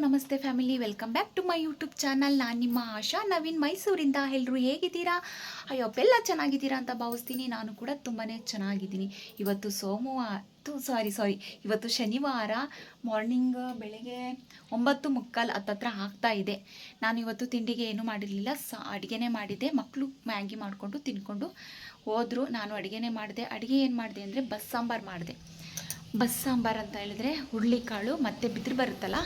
ನಮಸ್ತೆ family, welcome back to my YouTube channel. ನಾನು ನಿಮ್ಮ ಆಶಾ ನವೀನ್, ಮೈಸೂರಿಂದ. ಎಲ್ಲರೂ ಹೇಗಿದ್ದೀರಾ? ಅಯ್ಯೊಬ್ಬೆಲ್ಲ ಚೆನ್ನಾಗಿದ್ದೀರಾ ಅಂತ ಭಾವಿಸ್ತೀನಿ. ನಾನು ಕೂಡ ತುಂಬಾ ಚೆನ್ನಾಗಿದ್ದೀನಿ. ಇವತ್ತು ಇವತ್ತು ಶನಿವಾರ ಮಾರ್ನಿಂಗ್ ಬೆಳಗ್ಗೆ 9:15 ಹತ್ತತ್ರ ಆಗ್ತಾ ಇದೆ. ನಾನು ಇವತ್ತು ತಿಂಡಿಗೆ ಏನೂ ಮಾಡಿರಲಿಲ್ಲ, ಅಡುಗೆನೇ ಮಾಡಿದ್ದೆ. ಮಕ್ಕಳು ಮ್ಯಾಗಿ ಮಾಡಿಕೊಂಡು ತಿನ್ಕೊಂಡು ಹೋದರು. ನಾನು ಅಡುಗೆನೇ ಮಾಡಿದೆ. ಅಡುಗೆ ಏನು ಮಾಡಿದೆ ಅಂದರೆ ಬಸ್ಸಾಂಬಾರು ಮಾಡಿದೆ. ಬಸ್ಸಾಂಬಾರು ಅಂತ ಹೇಳಿದ್ರೆ ಹುರುಳಿಕಾಳು ಮತ್ತು ಬಿದ್ರು ಬರುತ್ತಲ್ಲ,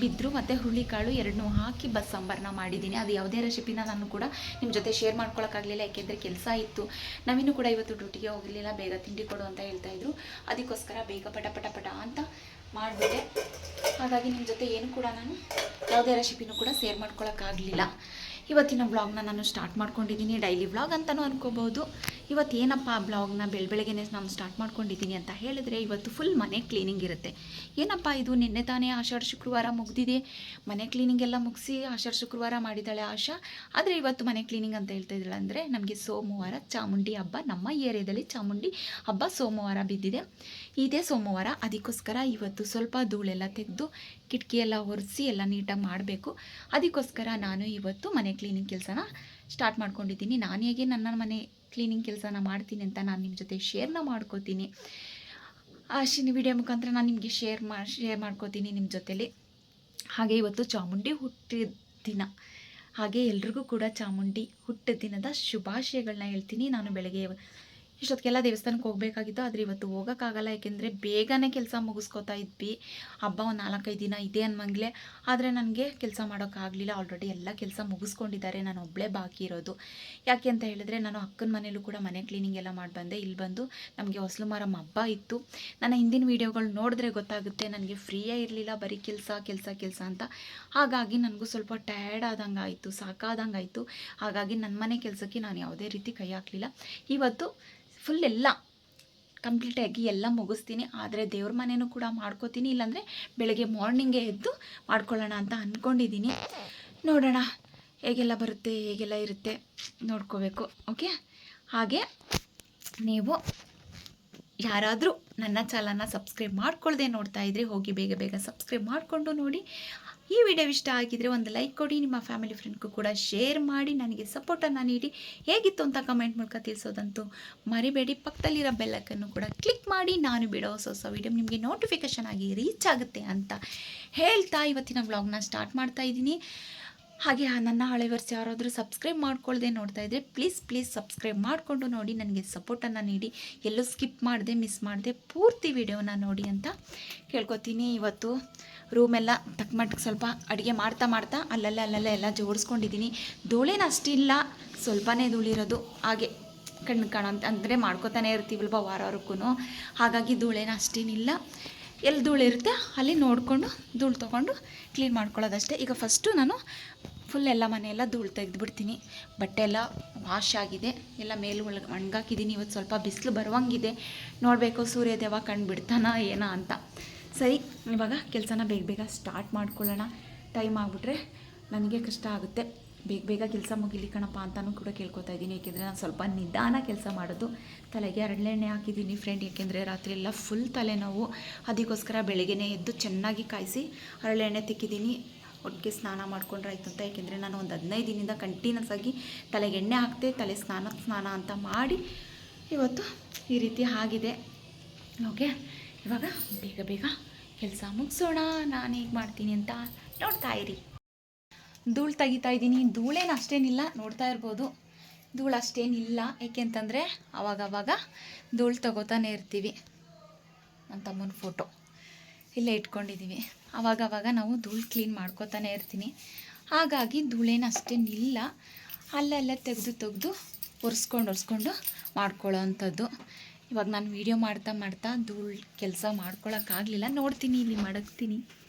ಬಿದ್ರು ಮತ್ತು ಹುರುಳಿಕಾಳು ಎರಡನ್ನೂ ಹಾಕಿ ಬಸ್ಸಾಂಬಾರನ್ನ ಮಾಡಿದ್ದೀನಿ. ಅದು ಯಾವುದೇ ರೆಸಿಪಿನ ನಾನು ಕೂಡ ನಿಮ್ಮ ಜೊತೆ ಶೇರ್ ಮಾಡ್ಕೊಳ್ಳೋಕ್ಕಾಗಲಿಲ್ಲ, ಯಾಕೆಂದರೆ ಕೆಲಸ ಇತ್ತು. ನಾವಿನ್ನೂ ಕೂಡ ಇವತ್ತು ಡ್ಯೂಟಿಗೆ ಹೋಗಿರಲಿಲ್ಲ, ಬೇಗ ತಿಂಡಿ ಕೊಡು ಅಂತ ಹೇಳ್ತಾಯಿದ್ರು. ಅದಕ್ಕೋಸ್ಕರ ಬೇಗ ಪಟ ಅಂತ ಮಾಡಿಬಿಟ್ಟೆ. ಹಾಗಾಗಿ ನಿಮ್ಮ ಜೊತೆ ಏನು ಕೂಡ ನಾನು ಯಾವುದೇ ರೆಸಿಪಿನೂ ಕೂಡ ಶೇರ್ ಮಾಡ್ಕೊಳ್ಳೋಕ್ಕಾಗಲಿಲ್ಲ. ಇವತ್ತಿನ ಬ್ಲಾಗ್ನ ನಾನು ಸ್ಟಾರ್ಟ್ ಮಾಡ್ಕೊಂಡಿದ್ದೀನಿ. ಡೈಲಿ ಬ್ಲಾಗ್ ಅಂತಲೂ ಅನ್ಕೋಬೋದು. ಇವತ್ತು ಏನಪ್ಪ ಬ್ಲಾಗ್ನ ಬೆಳಗ್ಗೆನೇ ನಾನು ಸ್ಟಾರ್ಟ್ ಮಾಡ್ಕೊಂಡಿದ್ದೀನಿ ಅಂತ ಹೇಳಿದ್ರೆ, ಇವತ್ತು ಫುಲ್ ಮನೆ ಕ್ಲೀನಿಂಗ್ ಇರುತ್ತೆ. ಏನಪ್ಪ ಇದು, ನಿನ್ನೆ ತಾನೇ ಆಷಾಢ ಶುಕ್ರವಾರ ಮುಗಿದಿದೆ. ಮನೆ ಕ್ಲೀನಿಂಗ್ ಎಲ್ಲ ಮುಗಿಸಿ ಆಷಾಢ ಶುಕ್ರವಾರ ಮಾಡಿದ್ದಾಳೆ ಆಶಾ. ಆದರೆ ಇವತ್ತು ಮನೆ ಕ್ಲೀನಿಂಗ್ ಅಂತ ಹೇಳ್ತಾ ಇದ್ದಾಳೆ ಅಂದರೆ, ನಮಗೆ ಸೋಮವಾರ ಚಾಮುಂಡಿ ಹಬ್ಬ. ನಮ್ಮ ಏರಿಯಾದಲ್ಲಿ ಚಾಮುಂಡಿ ಹಬ್ಬ ಸೋಮವಾರ ಬಿದ್ದಿದೆ, ಇದೇ ಸೋಮವಾರ. ಅದಕ್ಕೋಸ್ಕರ ಇವತ್ತು ಸ್ವಲ್ಪ ಧೂಳೆಲ್ಲ ತೆಗೆದು ಕಿಟಕಿಯೆಲ್ಲ ಒರೆಸಿ ಎಲ್ಲ ನೀಟಾಗಿ ಮಾಡಬೇಕು. ಅದಕ್ಕೋಸ್ಕರ ನಾನು ಇವತ್ತು ಮನೆ ಕ್ಲೀನಿಂಗ್ ಕೆಲಸನ ಸ್ಟಾರ್ಟ್ ಮಾಡ್ಕೊಂಡಿದ್ದೀನಿ. ನಾನು ಹೇಗೆ ನನ್ನ ಮನೆ ಕ್ಲೀನಿಂಗ್ ಕೆಲಸನ ಮಾಡ್ತೀನಿ ಅಂತ ನಾನು ನಿಮ್ಮ ಜೊತೆ ಶೇರ್ನ ಮಾಡ್ಕೋತೀನಿ. ಅಷ್ಟಿನ ವಿಡಿಯೋ ಮುಖಾಂತರ ನಾನು ನಿಮಗೆ ಶೇರ್ ಮಾಡ್ಕೋತೀನಿ ನಿಮ್ಮ ಜೊತೆಲಿ. ಹಾಗೆ ಇವತ್ತು ಚಾಮುಂಡಿ ಹುಟ್ಟಿದ ದಿನ. ಹಾಗೆ ಎಲ್ರಿಗೂ ಕೂಡ ಚಾಮುಂಡಿ ಹುಟ್ಟಿದ ದಿನದ ಶುಭಾಶಯಗಳನ್ನ ಹೇಳ್ತೀನಿ. ನಾನು ಬೆಳಗ್ಗೆ ಇಷ್ಟೊತ್ತಿಗೆಲ್ಲ ದೇವಸ್ಥಾನಕ್ಕೆ ಹೋಗಬೇಕಾಗಿತ್ತು, ಆದರೆ ಇವತ್ತು ಹೋಗೋಕ್ಕಾಗಲ್ಲ. ಯಾಕೆಂದರೆ ಬೇಗನೆ ಕೆಲಸ ಮುಗಿಸ್ಕೋತಾ ಇದ್ವಿ. ಹಬ್ಬ ಒಂದು 4-5 ದಿನ ಇದೆ ಅನ್ನಂಗ್ಲೆ. ಆದರೆ ನನಗೆ ಕೆಲಸ ಮಾಡೋಕ್ಕಾಗಲಿಲ್ಲ. ಆಲ್ರೆಡಿ ಎಲ್ಲ ಕೆಲಸ ಮುಗಿಸ್ಕೊಂಡಿದ್ದಾರೆ, ನಾನು ಒಬ್ಬಳೇ ಬಾಕಿ ಇರೋದು. ಯಾಕೆ ಅಂತ ಹೇಳಿದ್ರೆ, ನಾನು ಅಕ್ಕನ ಮನೇಲೂ ಕೂಡ ಮನೆ ಕ್ಲೀನಿಂಗ್ ಎಲ್ಲ ಮಾಡಿ ಬಂದೆ. ಇಲ್ಲಿ ಬಂದು ನಮಗೆ ಹೊಸಲು ಮಾರಮ್ಮ ಹಬ್ಬ ಇತ್ತು. ನನ್ನ ಹಿಂದಿನ ವೀಡಿಯೋಗಳು ನೋಡಿದ್ರೆ ಗೊತ್ತಾಗುತ್ತೆ, ನನಗೆ ಫ್ರೀಯೇ ಇರಲಿಲ್ಲ, ಬರೀ ಕೆಲಸ ಅಂತ. ಹಾಗಾಗಿ ನನಗೂ ಸ್ವಲ್ಪ ಟಯರ್ಡ್ ಆದಂಗೆ ಆಯಿತು, ಸಾಕಾದಂಗೆ ಆಯಿತು. ಹಾಗಾಗಿ ನನ್ನ ಮನೆ ಕೆಲಸಕ್ಕೆ ನಾನು ಯಾವುದೇ ರೀತಿ ಕೈ ಹಾಕಲಿಲ್ಲ. ಇವತ್ತು ಫುಲ್ ಎಲ್ಲ ಕಂಪ್ಲೀಟಾಗಿ ಎಲ್ಲ ಮುಗಿಸ್ತೀನಿ. ಆದರೆ ದೇವ್ರ ಮನೆಯೂ ಕೂಡ ಮಾಡ್ಕೋತೀನಿ, ಇಲ್ಲಾಂದರೆ ಬೆಳಗ್ಗೆ ಮಾರ್ನಿಂಗೇ ಎದ್ದು ಮಾಡ್ಕೊಳ್ಳೋಣ ಅಂತ ಅಂದ್ಕೊಂಡಿದ್ದೀನಿ. ನೋಡೋಣ ಹೇಗೆಲ್ಲ ಬರುತ್ತೆ, ಹೇಗೆಲ್ಲ ಇರುತ್ತೆ ನೋಡ್ಕೋಬೇಕು. ಓಕೆ, ಹಾಗೆ ನೀವು ಯಾರಾದರೂ ನನ್ನ ಚಾನಲ್ನ ಸಬ್ಸ್ಕ್ರೈಬ್ ಮಾಡ್ಕೊಳ್ಳದೆ ನೋಡ್ತಾ ಇದ್ದರೆ, ಹೋಗಿ ಬೇಗ ಸಬ್ಸ್ಕ್ರೈಬ್ ಮಾಡಿಕೊಂಡು ನೋಡಿ. ಈ ವಿಡಿಯೋ ಇಷ್ಟ ಆಗಿದ್ದರೆ ಒಂದು ಲೈಕ್ ಕೊಡಿ, ನಿಮ್ಮ ಫ್ಯಾಮಿಲಿ ಫ್ರೆಂಡ್ಗೂ ಕೂಡ ಶೇರ್ ಮಾಡಿ, ನನಗೆ ಸಪೋರ್ಟನ್ನು ನೀಡಿ. ಹೇಗಿತ್ತು ಅಂತ ಕಮೆಂಟ್ ಮೂಲಕ ತಿಳಿಸೋದಂತೂ ಮರಿಬೇಡಿ. ಪಕ್ಕದಲ್ಲಿರೋ ಬೆಲ್ಲಕ್ಕನ್ನು ಕೂಡ ಕ್ಲಿಕ್ ಮಾಡಿ, ನಾನು ಬಿಡೋ ಹೊಸ ವಿಡಿಯೋ ನಿಮಗೆ ನೋಟಿಫಿಕೇಷನ್ ಆಗಿ ರೀಚ್ ಆಗುತ್ತೆ ಅಂತ ಹೇಳ್ತಾ ಇವತ್ತಿನ ವ್ಲಾಗ್ನ ಸ್ಟಾರ್ಟ್ ಮಾಡ್ತಾ ಇದ್ದೀನಿ. ಹಾಗೆ ನನ್ನ ಹಳೆ ವರ್ಷ ಯಾರಾದರೂ ಸಬ್ಸ್ಕ್ರೈಬ್ ಮಾಡ್ಕೊಳ್ಳದೆ ನೋಡ್ತಾ ಇದ್ದರೆ ಪ್ಲೀಸ್ ಸಬ್ಸ್ಕ್ರೈಬ್ ಮಾಡಿಕೊಂಡು ನೋಡಿ, ನನಗೆ ಸಪೋರ್ಟನ್ನು ನೀಡಿ. ಎಲ್ಲೂ ಸ್ಕಿಪ್ ಮಾಡದೆ ಮಿಸ್ ಮಾಡದೆ ಪೂರ್ತಿ ವಿಡಿಯೋನ ನೋಡಿ ಅಂತ ಕೇಳ್ಕೊತೀನಿ. ಇವತ್ತು ರೂಮೆಲ್ಲ ತಕ್ಕಮಟ್ಟಿಗೆ ಸ್ವಲ್ಪ ಅಡುಗೆ ಮಾಡ್ತಾ ಅಲ್ಲಲ್ಲೇ ಎಲ್ಲ ಜೋಡಿಸ್ಕೊಂಡಿದ್ದೀನಿ. ಧೂಳೇನು ಅಷ್ಟಿಲ್ಲ, ಸ್ವಲ್ಪನೇ ಧೂಳಿರೋದು. ಹಾಗೆ ಕಣ್ಣು ಕಾಣೋಂತ ಅಂದರೆ ಮಾಡ್ಕೋತಾನೆ ಇರ್ತೀವಲ್ವ ವಾರಕ್ಕೂ. ಹಾಗಾಗಿ ಧೂಳೇನು ಅಷ್ಟೇನಿಲ್ಲ. ಎಲ್ಲಿ ಧೂಳು ಇರುತ್ತೆ ಅಲ್ಲಿ ನೋಡಿಕೊಂಡು ಧೂಳು ತೊಗೊಂಡು ಕ್ಲೀನ್ ಮಾಡ್ಕೊಳ್ಳೋದಷ್ಟೇ. ಈಗ ಫಸ್ಟು ನಾನು ಫುಲ್ ಎಲ್ಲ ಮನೆಯೆಲ್ಲ ಧೂಳು ತೆಗೆದುಬಿಡ್ತೀನಿ. ಬಟ್ಟೆ ಎಲ್ಲ ವಾಶ್ ಆಗಿದೆ, ಎಲ್ಲ ಮೇಲೂ ಒಣಗಾಕಿದ್ದೀನಿ. ಇವತ್ತು ಸ್ವಲ್ಪ ಬಿಸಿಲು ಬರುವಂಗಿದೆ, ನೋಡಬೇಕು ಸೂರ್ಯದೇವ ಕಣ್ಣು ಬಿಡ್ತಾನ ಏನೋ ಅಂತ. ಸರಿ, ಇವಾಗ ಕೆಲಸನ ಬೇಗ ಸ್ಟಾರ್ಟ್ ಮಾಡ್ಕೊಳ್ಳೋಣ. ಟೈಮ್ ಆಗಿಬಿಟ್ರೆ ನನಗೆ ಕಷ್ಟ ಆಗುತ್ತೆ. ಬೇಗ ಕೆಲಸ ಮುಗಿಲಿ ಕಣಪ್ಪ ಅಂತಲೂ ಕೂಡ ಕೇಳ್ಕೊತಾ ಇದ್ದೀನಿ. ಏಕೆಂದರೆ ನಾನು ಸ್ವಲ್ಪ ನಿಧಾನ ಕೆಲಸ ಮಾಡೋದು. ತಲೆಗೆ ಹರಳೆಣ್ಣೆ ಹಾಕಿದ್ದೀನಿ ಫ್ರೆಂಡ್, ಏಕೆಂದರೆ ರಾತ್ರಿ ಎಲ್ಲ ಫುಲ್ ತಲೆನೋವು. ಅದಕ್ಕೋಸ್ಕರ ಬೆಳಗ್ಗೆನೇ ಎದ್ದು ಚೆನ್ನಾಗಿ ಕಾಯಿಸಿ ಹರಳೆಣ್ಣೆ ತಿಕ್ಕಿದ್ದೀನಿ. ಒಟ್ಟಿಗೆ ಸ್ನಾನ ಮಾಡ್ಕೊಂಡ್ರೆ ಆಯಿತು ಅಂತ. ಏಕೆಂದರೆ ನಾನು ಒಂದು 15 ದಿನದಿಂದ ಕಂಟಿನ್ಯೂಸ್ ಆಗಿ ತಲೆಗೆ ಎಣ್ಣೆ ಹಾಕ್ತೆ, ತಲೆ ಸ್ನಾನ ಅಂತ ಮಾಡಿ ಇವತ್ತು ಈ ರೀತಿ ಆಗಿದೆ. ಓಕೆ, ಇವಾಗ ಬೇಗ ಕೆಲಸ ಮುಗಿಸೋಣ. ನಾನು ಹೇಗೆ ಮಾಡ್ತೀನಿ ಅಂತ ನೋಡ್ತಾ ಇರಿ. ಧೂಳು ತೆಗಿತಾ ಇದ್ದೀನಿ. ಧೂಳೇನು ಅಷ್ಟೇನಿಲ್ಲ, ನೋಡ್ತಾ ಇರ್ಬೋದು. ಧೂಳು ಅಷ್ಟೇನಿಲ್ಲ, ಏಕೆಂತಂದರೆ ಅವಾಗ ಧೂಳು ತಗೋತಾನೆ ಇರ್ತೀವಿ. ನನ್ನ ತಮ್ಮನ ಫೋಟೋ ಇಲ್ಲೇ ಇಟ್ಕೊಂಡಿದ್ದೀವಿ. ಅವಾಗ ನಾವು ಧೂಳು ಕ್ಲೀನ್ ಮಾಡ್ಕೋತಾನೆ ಇರ್ತೀನಿ. ಹಾಗಾಗಿ ಧೂಳೇನು ಅಷ್ಟೇನಿಲ್ಲ. ಅಲ್ಲೆಲ್ಲ ತೆಗೆದು ಒರೆಸ್ಕೊಂಡು ಮಾಡ್ಕೊಳ್ಳೋ ಅಂಥದ್ದು. ಇವಾಗ ನಾನು ವೀಡಿಯೋ ಮಾಡ್ತಾ ಧೂಳು ಕೆಲಸ ಮಾಡ್ಕೊಳ್ಳೋಕ್ಕಾಗಲಿಲ್ಲ. ನೋಡ್ತೀನಿ, ಇಲ್ಲಿ ಮಡಗ್ತೀನಿ,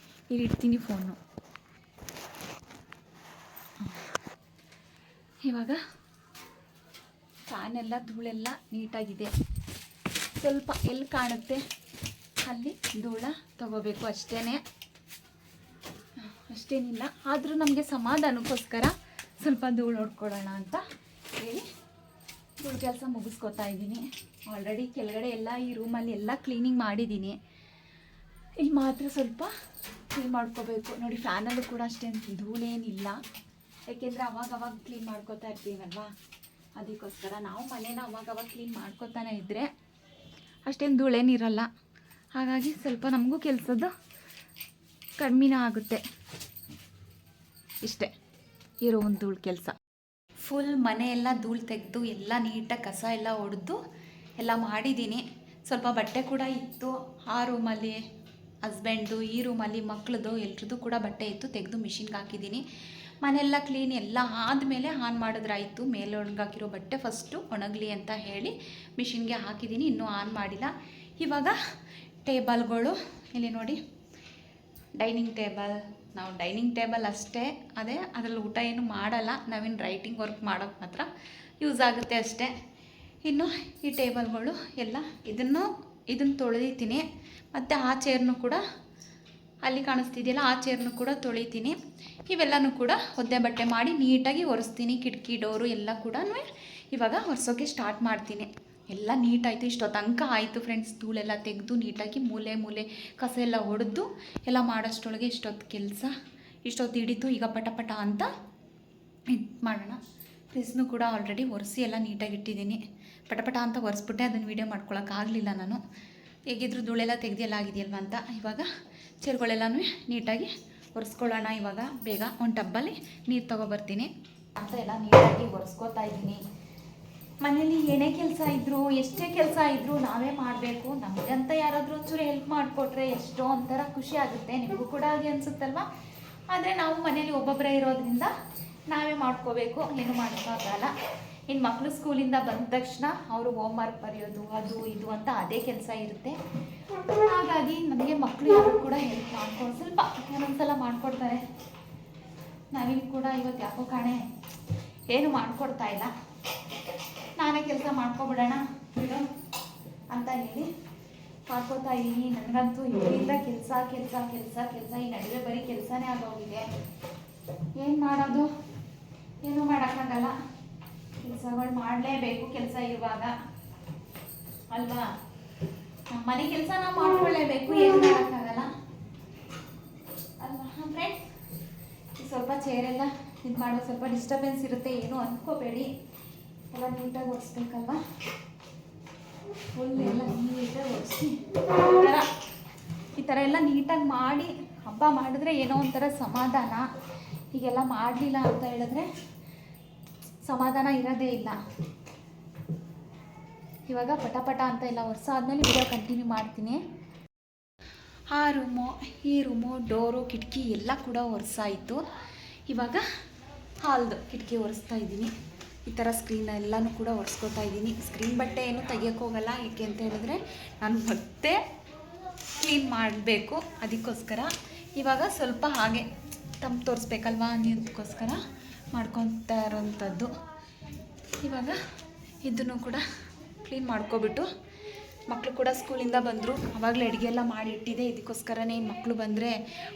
ಇಲ್ಲಿ ಇಡ್ತೀನಿ ಫೋನು. ಇವಾಗ ಫ್ಯಾನೆಲ್ಲ ಧೂಳೆಲ್ಲ ನೀಟಾಗಿದೆ. ಸ್ವಲ್ಪ ಎಲ್ಲಿ ಕಾಣುತ್ತೆ ಅಲ್ಲಿ ಧೂಳ ತಗೋಬೇಕು ಅಷ್ಟೇನಿಲ್ಲ. ಆದರೂ ನಮಗೆ ಸಮಾಧಾನಕ್ಕೋಸ್ಕರ ಸ್ವಲ್ಪ ಧೂಳು ಹೊಡ್ಕೊಳ್ಳೋಣ ಅಂತ ಹೇಳಿ ಧೂಳು ಕೆಲಸ ಮುಗಿಸ್ಕೊತಾ ಇದ್ದೀನಿ. ಆಲ್ರೆಡಿ ಕೆಳಗಡೆ ಎಲ್ಲ ಈ ರೂಮಲ್ಲಿ ಎಲ್ಲ ಕ್ಲೀನಿಂಗ್ ಮಾಡಿದ್ದೀನಿ. ಇಲ್ಲಿ ಮಾತ್ರ ಸ್ವಲ್ಪ ಕ್ಲೀನ್ ಮಾಡ್ಕೋಬೇಕು. ನೋಡಿ ಫ್ಯಾನಲ್ಲೂ ಕೂಡ ಅಷ್ಟೇನು ಧೂಳೇನಿಲ್ಲ, ಯಾಕೆಂದರೆ ಅವಾಗವಾಗ ಕ್ಲೀನ್ ಮಾಡ್ಕೋತಾ ಇರ್ತೀವಲ್ವ, ಅದಕ್ಕೋಸ್ಕರ ನಾವು ಮನೇನ ಅವಾಗವಾಗ ಕ್ಲೀನ್ ಮಾಡ್ಕೋತಾನೆ ಇದ್ದರೆ ಅಷ್ಟೇನು ಧೂಳೇನಿರಲ್ಲ. ಹಾಗಾಗಿ ಸ್ವಲ್ಪ ನಮಗೂ ಕೆಲಸದ್ದು ಕಡಿಮೆನೇ ಆಗುತ್ತೆ. ಇಷ್ಟೇ ಇರೋ ಒಂದು ಧೂಳು ಕೆಲಸ. ಫುಲ್ ಮನೆಯೆಲ್ಲ ಧೂಳು ತೆಗೆದು ಎಲ್ಲ ನೀಟಾಗಿ ಕಸ ಎಲ್ಲ ಹೊಡೆದು ಎಲ್ಲ ಮಾಡಿದ್ದೀನಿ. ಸ್ವಲ್ಪ ಬಟ್ಟೆ ಕೂಡ ಇತ್ತು ಆ ರೂಮಲ್ಲಿ, ಹಸ್ಬೆಂಡ್ದು, ಈ ರೂಮಲ್ಲಿ ಮಕ್ಕಳದು, ಎಲ್ರದ್ದು ಕೂಡ ಬಟ್ಟೆ ಇತ್ತು, ತೆಗೆದು ಮಿಷಿನ್ಗೆ ಹಾಕಿದ್ದೀನಿ. ಮನೆಯೆಲ್ಲ ಕ್ಲೀನ್ ಎಲ್ಲ ಆದಮೇಲೆ ಆನ್ ಮಾಡಿದ್ರಾಯಿತು. ಮೇಲೆ ಒಣಗಾಕಿರೋ ಬಟ್ಟೆ ಫಸ್ಟು ಒಣಗಲಿ ಅಂತ ಹೇಳಿ ಮಿಷಿನ್ಗೆ ಹಾಕಿದ್ದೀನಿ, ಇನ್ನೂ ಆನ್ ಮಾಡಿಲ್ಲ. ಇವಾಗ ಟೇಬಲ್ಗಳು ಇಲ್ಲಿ ನೋಡಿ, ಡೈನಿಂಗ್ ಟೇಬಲ್, ನಾವು ಡೈನಿಂಗ್ ಟೇಬಲ್ ಅಷ್ಟೇ, ಅದರಲ್ಲಿ ಊಟ ಏನು ಮಾಡಲ್ಲ, ನಾವಿನ್ನು ರೈಟಿಂಗ್ ವರ್ಕ್ ಮಾಡೋಕ್ಕೆ ಮಾತ್ರ ಯೂಸ್ ಆಗುತ್ತೆ ಅಷ್ಟೇ. ಇನ್ನು ಈ ಟೇಬಲ್ಗಳು ಎಲ್ಲ ಇದನ್ನು ತೊಳೆದಿದ್ದೀನಿ. ಮತ್ತು ಆ ಚೇರ್ನು ಕೂಡ ಅಲ್ಲಿ ಕಾಣಿಸ್ತಿದೆಯಲ್ಲ, ಆ ಚೇರ್ನು ಕೂಡ ತೊಳಿತೀನಿ. ಇವೆಲ್ಲನೂ ಕೂಡ ಒದ್ದೆ ಬಟ್ಟೆ ಮಾಡಿ ನೀಟಾಗಿ ಒರೆಸ್ತೀನಿ. ಕಿಟಕಿ ಡೋರು ಎಲ್ಲ ಕೂಡ ಇವಾಗ ಒರೆಸೋಕ್ಕೆ ಸ್ಟಾರ್ಟ್ ಮಾಡ್ತೀನಿ. ಎಲ್ಲ ನೀಟಾಯಿತು, ಇಷ್ಟೊತ್ತು ತನಕ ಆಯಿತು ಫ್ರೆಂಡ್ಸ್. ಧೂಳೆಲ್ಲ ತೆಗೆದು ನೀಟಾಗಿ ಮೂಲೆ ಕಸ ಎಲ್ಲ ಹೊಡೆದು ಎಲ್ಲ ಮಾಡೋಷ್ಟೊಳಗೆ ಇಷ್ಟೊತ್ತು ಹಿಡಿತು. ಈಗ ಪಟ ಅಂತ ಇದು ಮಾಡೋಣ. ಫ್ರಿಜ್ನು ಕೂಡ ಆಲ್ರೆಡಿ ಒರೆಸಿ ಎಲ್ಲ ನೀಟಾಗಿ ಇಟ್ಟಿದ್ದೀನಿ. ಪಟ ಅಂತ ಒರೆಸ್ಬಿಟ್ಟೆ, ಅದನ್ನು ವೀಡಿಯೋ ಮಾಡ್ಕೊಳಕ್ಕಾಗಲಿಲ್ಲ ನಾನು, ಹೇಗಿದ್ರು ಧೂಳೆಲ್ಲ ತೆಗೆದೆಲ್ಲ ಆಗಿದೆಯಲ್ವ ಅಂತ. ಇವಾಗ ಚೇರ್ಗಳೆಲ್ಲನೂ ನೀಟಾಗಿ ಒರೆಸ್ಕೊಳ್ಳೋಣ. ಇವಾಗ ಬೇಗ ಒಂದು ಟಬ್ಬಲ್ಲಿ ನೀರು ತೊಗೊಬರ್ತೀನಿ ಅಂತ ಎಲ್ಲ ನೀಟಾಗಿ ಒರೆಸ್ಕೊತಾ ಇದ್ದೀನಿ. ಮನೇಲಿ ಏನೇ ಕೆಲಸ ಇದ್ದರೂ, ಎಷ್ಟೇ ಕೆಲಸ ಇದ್ದರೂ ನಾವೇ ಮಾಡಬೇಕು. ನಮಗಂತ ಯಾರಾದರೂ ಒಂಚೂರು ಹೆಲ್ಪ್ ಮಾಡಿಕೊಟ್ರೆ ಎಷ್ಟೋ ಒಂಥರ ಖುಷಿ ಆಗುತ್ತೆ. ನಿಮಗೂ ಕೂಡ ಹಾಗೆ ಅನಿಸುತ್ತಲ್ವ? ಆದರೆ ನಾವು ಮನೇಲಿ ಒಬ್ಬೊಬ್ಬರೇ ಇರೋದ್ರಿಂದ ನಾವೇ ಮಾಡ್ಕೋಬೇಕು, ಏನು ಮಾಡೋಕ್ಕಾಗಲ್ಲ. ಇನ್ನು ಮಕ್ಕಳು ಸ್ಕೂಲಿಂದ ಬಂದ ತಕ್ಷಣ ಅವರು ಹೋಮ್ವರ್ಕ್ ಬರೆಯೋದು, ಅದು ಇದು ಅಂತ ಅದೇ ಕೆಲಸ ಇರುತ್ತೆ. ಹಾಗಾಗಿ ನಮಗೆ ಮಕ್ಕಳು ಯಾರು ಕೂಡ ಹೆಲ್ಪ್ ಮಾಡ್ಕೊಂಡು ಸ್ವಲ್ಪ ಒಂದೊಂದ್ಸಲ ಮಾಡಿಕೊಡ್ತಾರೆ. ನಾವಿನ್ನು ಕೂಡ ಇವತ್ತು ಯಾಕೋ ಕಾಣೆ ಏನು ಮಾಡಿಕೊಡ್ತಾ ಇಲ್ಲ, ನಾನೇ ಕೆಲಸ ಮಾಡ್ಕೊಬಿಡೋಣ ಬಿಡು ಅಂತ ಹೇಳಿ ಮಾಡ್ಕೋತಾ ಇದ್ದೀನಿ. ನನಗಂತೂ ಇದರಿಂದ ಕೆಲಸ ಈ ನಡುವೆ ಬರೀ ಕೆಲಸನೇ ಆಗೋಗಿದೆ. ಏನು ಮಾಡೋದು, ಏನೂ ಮಾಡೋಕ್ಕಾಗಲ್ಲ. ಕೆಲಸಗಳು ಮಾಡಲೇಬೇಕು ಕೆಲಸ ಇರುವಾಗ ಅಲ್ವಾ. ನಮ್ಮ ಮನೆ ಕೆಲಸ ನಾವು ಮಾಡ್ಕೊಳ್ಳೇಬೇಕು, ಏನು ಮಾಡೋಕ್ಕಾಗಲ್ಲ ಅಲ್ವಾ ಫ್ರೆಂಡ್ಸ್. ಸ್ವಲ್ಪ ಚೇರೆಲ್ಲ ಇದು ಮಾಡೋ ಸ್ವಲ್ಪ ಡಿಸ್ಟರ್ಬೆನ್ಸ್ ಇರುತ್ತೆ, ಏನು ಅಂದ್ಕೋಬೇಡಿ. ಎಲ್ಲ ನೀಟಾಗಿ ಒರೆಸ್ಬೇಕಲ್ವ, ಫುಲ್ ಎಲ್ಲ ನೀಟಾಗಿ ಒರೆಸಿ ಈ ಥರ ಎಲ್ಲ ನೀಟಾಗಿ ಮಾಡಿ ಹಬ್ಬ ಮಾಡಿದ್ರೆ ಏನೋ ಒಂಥರ ಸಮಾಧಾನ. ಹೀಗೆಲ್ಲ ಮಾಡಲಿಲ್ಲ ಅಂತ ಹೇಳಿದ್ರೆ ಸಮಾಧಾನ ಇರೋದೇ ಇಲ್ಲ. ಇವಾಗ ಪಟ ಅಂತ ಎಲ್ಲ ಒರೆಸಾದ್ಮೇಲೆ ವಿಡಿಯೋ ಕಂಟಿನ್ಯೂ ಮಾಡ್ತೀನಿ. ಆ ರೂಮು, ಈ ರೂಮು, ಡೋರು, ಕಿಟಕಿ ಎಲ್ಲ ಕೂಡ ಒರೆಸಾಯಿತು. ಇವಾಗ ಹಾಲ್ದು ಕಿಟಕಿ ಒರೆಸ್ತಾ ಇದ್ದೀನಿ. ಈ ಥರ ಸ್ಕ್ರೀನ್ ಎಲ್ಲನೂ ಕೂಡ ಒರೆಸ್ಕೊತಾ ಇದ್ದೀನಿ. ಸ್ಕ್ರೀನ್ ಬಟ್ಟೆ ಏನು ತೆಗಿಯೋಕ್ಕೋಗಲ್ಲ, ಏಕೆ ಅಂತ ಹೇಳಿದ್ರೆ ನಾನು ಮತ್ತೆ ಕ್ಲೀನ್ ಮಾಡಬೇಕು. ಅದಕ್ಕೋಸ್ಕರ ಇವಾಗ ಸ್ವಲ್ಪ ಹಾಗೆ ತೋರಿಸ್ಬೇಕಲ್ವಾ ಅನ್ನೋದಕ್ಕೋಸ್ಕರ ಮಾಡ್ಕೊತಾ ಇರೋವಂಥದ್ದು. ಇವಾಗ ಇದನ್ನು ಕೂಡ ಕ್ಲೀನ್ ಮಾಡ್ಕೊಬಿಟ್ಟು, ಮಕ್ಕಳು ಕೂಡ ಸ್ಕೂಲಿಂದ ಬಂದರು, ಆವಾಗಲೇ ಅಡುಗೆ ಎಲ್ಲ ಮಾಡಿ ಇಟ್ಟಿದೆ. ಇದಕ್ಕೋಸ್ಕರನೇ ಮಕ್ಕಳು ಬಂದರೆ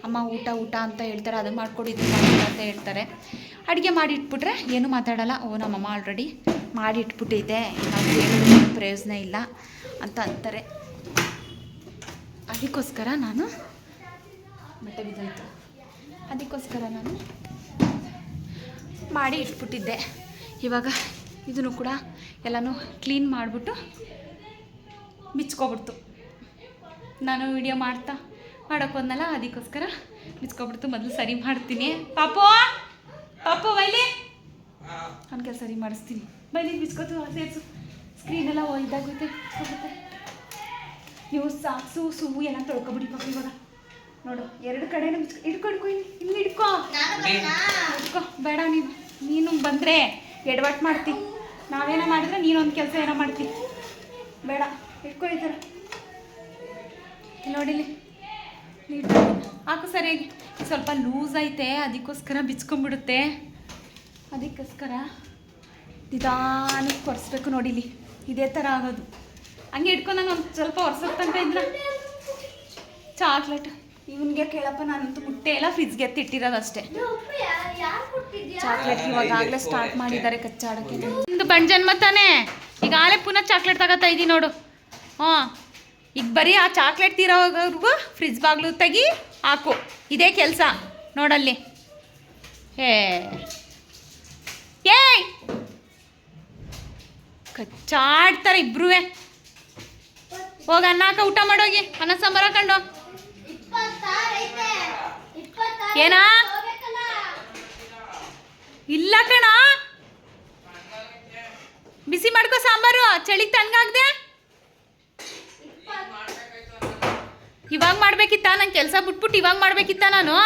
ಅಮ್ಮ ಊಟ ಅಂತ ಹೇಳ್ತಾರೆ, ಅದನ್ನು ಮಾಡಿಕೊಡಿದ್ದು ಅಂತ ಹೇಳ್ತಾರೆ. ಅಡುಗೆ ಮಾಡಿ ಇಟ್ಬಿಟ್ರೆ ಏನು ಮಾತಾಡಲ್ಲ. ನಮ್ಮಮ್ಮ ಆಲ್ರೆಡಿ ಮಾಡಿ ಇಟ್ಬಿಟ್ಟಿದ್ದೆ, ನಾವು ಹೇಳಿದ್ರೆ ಪ್ರಯೋಜನ ಇಲ್ಲ ಅಂತ ಅಂತಾರೆ. ಅದಕ್ಕೋಸ್ಕರ ನಾನು ಬಟ್ಟೆ ಬಿದ್ದೋಯ್ತು, ಅದಕ್ಕೋಸ್ಕರ ನಾನು ಮಾಡಿ ಇಟ್ಬಿಟ್ಟಿದ್ದೆ. ಇವಾಗ ಇದನ್ನು ಕೂಡ ಎಲ್ಲನೂ ಕ್ಲೀನ್ ಮಾಡಿಬಿಟ್ಟು ಬಿಚ್ಕೊಬಿಡ್ತು. ನಾನು ವಿಡಿಯೋ ಮಾಡೋಕ್ಕೋದ್ನಲ್ಲ, ಅದಕ್ಕೋಸ್ಕರ ಬಿಚ್ಕೊಬಿಡ್ತು. ಮೊದಲು ಸರಿ ಮಾಡ್ತೀನಿ. ಪಾಪು ಬೈಲಿ, ಅವ್ನಿಗೆ ಸರಿ ಮಾಡಿಸ್ತೀನಿ. ಬೈಲಿ ಬಿಚ್ಕೋತು, ಸೇರಿಸು. ಸ್ಕ್ರೀನೆಲ್ಲ ಇದಾಗುತ್ತೆ. ನೀವು ಸಾಕ್ಸು ಸೂವು ಎಲ್ಲ ತೊಳ್ಕೊಬಿಡಿ ಪಾಪ. ಇವಾಗ ನೋಡು, ಎರಡು ಕಡೆನೂ ಹಿಡ್ಕೊಡ್ಕೊ, ಇಲ್ಲಿ ಹಿಡ್ಕೊ ಬೇಡ. ನೀನು ಬಂದರೆ ಎಡವಟ್ಟು ಮಾಡ್ತಿ. ನಾವೇನೋ ಮಾಡಿದ್ರೆ ನೀನೊಂದು ಕೆಲಸ ಏನೋ ಮಾಡ್ತಿ. ಬೇಡ, ಹಿಡ್ಕೊ. ಈ ಥರ ನೋಡಿಲಿ, ನೀಟಾಗಿ ಹಾಕು ಸರಿಯಾಗಿ. ಸ್ವಲ್ಪ ಲೂಸ್ ಐತೆ, ಅದಕ್ಕೋಸ್ಕರ ಬಿಚ್ಕೊಂಡ್ಬಿಡುತ್ತೆ. ಅದಕ್ಕೋಸ್ಕರ ನಿಧಾನಕ್ಕೆ ಒರೆಸ್ಬೇಕು ನೋಡಿಲಿ, ಇದೇ ಥರ ಆಗೋದು. ಹಂಗೆ ಇಟ್ಕೊಂಡು ನಾನು ಒಂದು ಸ್ವಲ್ಪ ಒರೆಸೋದು ತನಕ ಇದ್ರ ಚಾಕ್ಲೇಟ್ ಇವನಿಗೆ ಕೇಳಪ್ಪ, ನಾನಂತೂ ಮುಟ್ಟೆ ಎಲ್ಲ ಫ್ರಿಜ್ಗೆ ಎತ್ತಿಟ್ಟಿರೋದು ಅಷ್ಟೇ. ಚಾಕ್ಲೇಟ್ ಇವಾಗಲೇ ಸ್ಟಾರ್ಟ್ ಮಾಡಿದ್ದಾರೆ ಕಚ್ಚಾಡೋಕ್ಕೆ. ನಿಮ್ದು ಬಂದ್ ಜನ್ಮ ತಾನೇ, ಈಗ ಆಲೆ ಪುನಃ ಚಾಕ್ಲೇಟ್ ತಗೋತಾ ಇದ್ದೀನಿ ನೋಡು. ಹಾಂ, ಈಗ ಬರೀ ಆ ಚಾಕ್ಲೇಟ್ ತೀರೋವರೆಗೂ ಫ್ರಿಜ್ ಬಾಗ್ಲು ತೆಗಿ ಹಾಕು, ಇದೇ ಕೆಲಸ ನೋಡಲ್ಲಿ. ಏಯ್ ಕಚ್ಚಾಡ್ತಾರೆ ಇಬ್ರೂ. ಹೋಗಿ ಅನ್ನ ಹಾಕ, ಊಟ ಮಾಡೋಗಿ, ಅನ್ನ ಸಾಂಬಾರು ಹಾಕೊಂಡು. ಏನಾ ಇಲ್ಲ ಕಣ, ಬಿಸಿ ಮಾಡ್ಕೋ ಸಾಂಬಾರು, ಚಳಿಗೆ ತಣ್ಣಗಾಗ್ದೆ. ಇವಾಗ ಮಾಡ್ಬೇಕಿತ್ತ, ನಂಗೆ ಕೆಲಸ ಬಿಟ್ಬಿಟ್ಟು ಇವಾಗ ಮಾಡ್ಬೇಕಿತ್ತ ನಾನು.